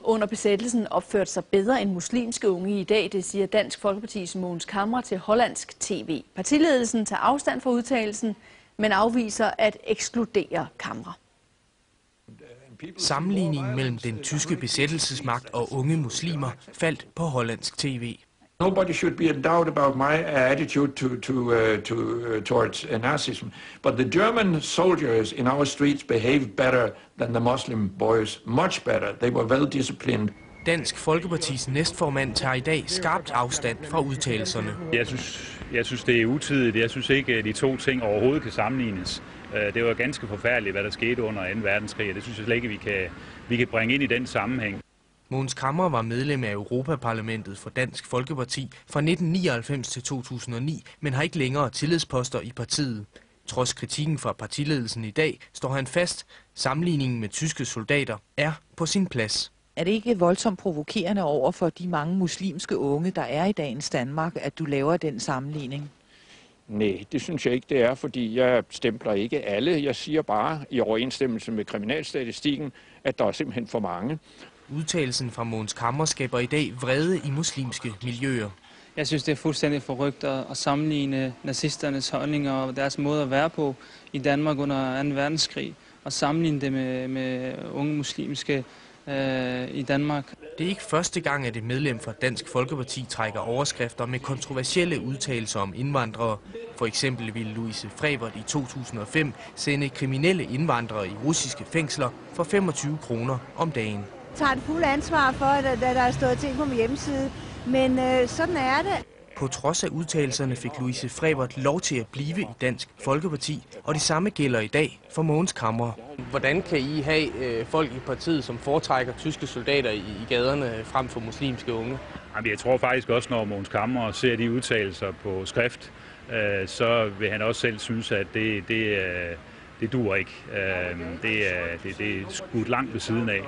Under besættelsen opførte sig bedre end muslimske unge i dag, det siger Dansk Folkepartis Mogens Camre til hollandsk tv. Partiledelsen tager afstand fra udtalelsen, men afviser at ekskludere Camre. Sammenligningen mellem den tyske besættelsesmagt og unge muslimer faldt på hollandsk tv. Nobody should be in doubt about my attitude towards Nazism, but the German soldiers in our streets behaved better than the Muslim boys, much better. They were well disciplined. Dansk Folkepartis næstformand tager i dag skarpt afstand fra udtalelserne. Jeg synes, det er utidigt. Jeg synes ikke, at de to ting overhovedet kan sammenlignes. Det var ganske forfærdeligt, hvad der skete under 2. verdenskrig, og det synes jeg slet ikke, vi kan bringe ind i den sammenhæng. Mogens Camre var medlem af Europaparlamentet for Dansk Folkeparti fra 1999 til 2009, men har ikke længere tillidsposter i partiet. Trods kritikken fra partiledelsen i dag, står han fast. Sammenligningen med tyske soldater er på sin plads. Er det ikke voldsomt provokerende over for de mange muslimske unge, der er i dagens Danmark, at du laver den sammenligning? Nej, det synes jeg ikke, det er, fordi jeg stempler ikke alle. Jeg siger bare i overensstemmelse med kriminalstatistikken, at der er simpelthen for mange. Udtalelsen fra Mogens Camre skaber i dag vrede i muslimske miljøer. Jeg synes, det er fuldstændig forrygt at sammenligne nazisternes holdninger og deres måde at være på i Danmark under 2. verdenskrig, og sammenligne det med unge muslimske i Danmark. Det er ikke første gang, at et medlem fra Dansk Folkeparti trækker overskrifter med kontroversielle udtalelser om indvandrere. For eksempel ville Louise Frevert i 2005 sende kriminelle indvandrere i russiske fængsler for 25 kroner om dagen. Jeg tager det fulde ansvar for, at der er stået ting på min hjemmeside, men sådan er det. På trods af udtalelserne fik Louise Frevert lov til at blive i Dansk Folkeparti, og det samme gælder i dag for Mogens Camre. Hvordan kan I have folk i partiet, som foretrækker tyske soldater i gaderne frem for muslimske unge? Jeg tror faktisk også, når Mogens Camre ser de udtalelser på skrift, så vil han også selv synes, at det duer ikke. Det er skudt langt ved siden af.